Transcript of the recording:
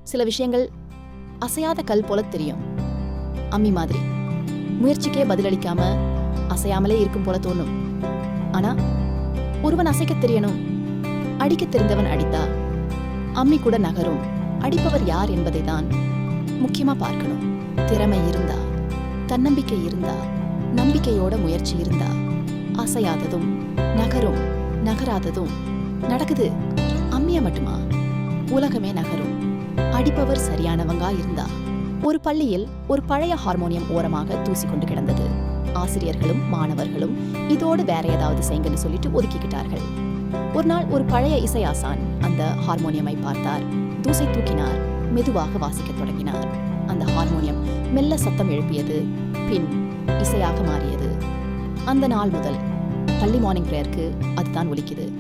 சில விஷயங்கள் அசையாத கல் போல தெரியும். அம்மி மாதிரி முயற்சிக்கே பதிலளிக்காம அசையாமலே இருக்கும் போல தோணும். ஆனா ஒருவன் அசைக்க தெரியணும். அடிக்க தெரிந்தவன் அடித்தா அம்மி கூட நகரும். அடிப்பவர் யார் என்பதை தான் முக்கியமா பார்க்கணும். திறமை இருந்தா, தன்னம்பிக்கை இருந்தா, நம்பிக்கையோட முயற்சி இருந்தா அசையாததும் நகரும், நகராததும் நடக்குது. அம்மிய மட்டுமா, உலகமே நகரும். அடிப்பவர் சரியானவங்கா இருந்தா. ஒரு பள்ளியில் ஒரு பழைய ஹார்மோனியம் ஓரமாக தூசி கொண்டு கிடந்தது. ஆசிரியர்களும் மாணவர்களும் இதோடு வேற ஏதாவது செய்யுங்கன்னு சொல்லிட்டு ஒதுக்கிக்கிட்டார்கள். ஒரு நாள் ஒரு பழைய இசையாசான் அந்த ஹார்மோனியமை பார்த்தார். தூசை தூக்கினார். மெதுவாக வாசிக்கத் தொடங்கினார். அந்த ஹார்மோனியம் மெல்ல சத்தம் எழுப்பியது. பின் இசையாக மாறியது. அந்த நாள் முதல் பள்ளி மார்னிங் பிரேயருக்கு அதுதான் ஒலிக்குது.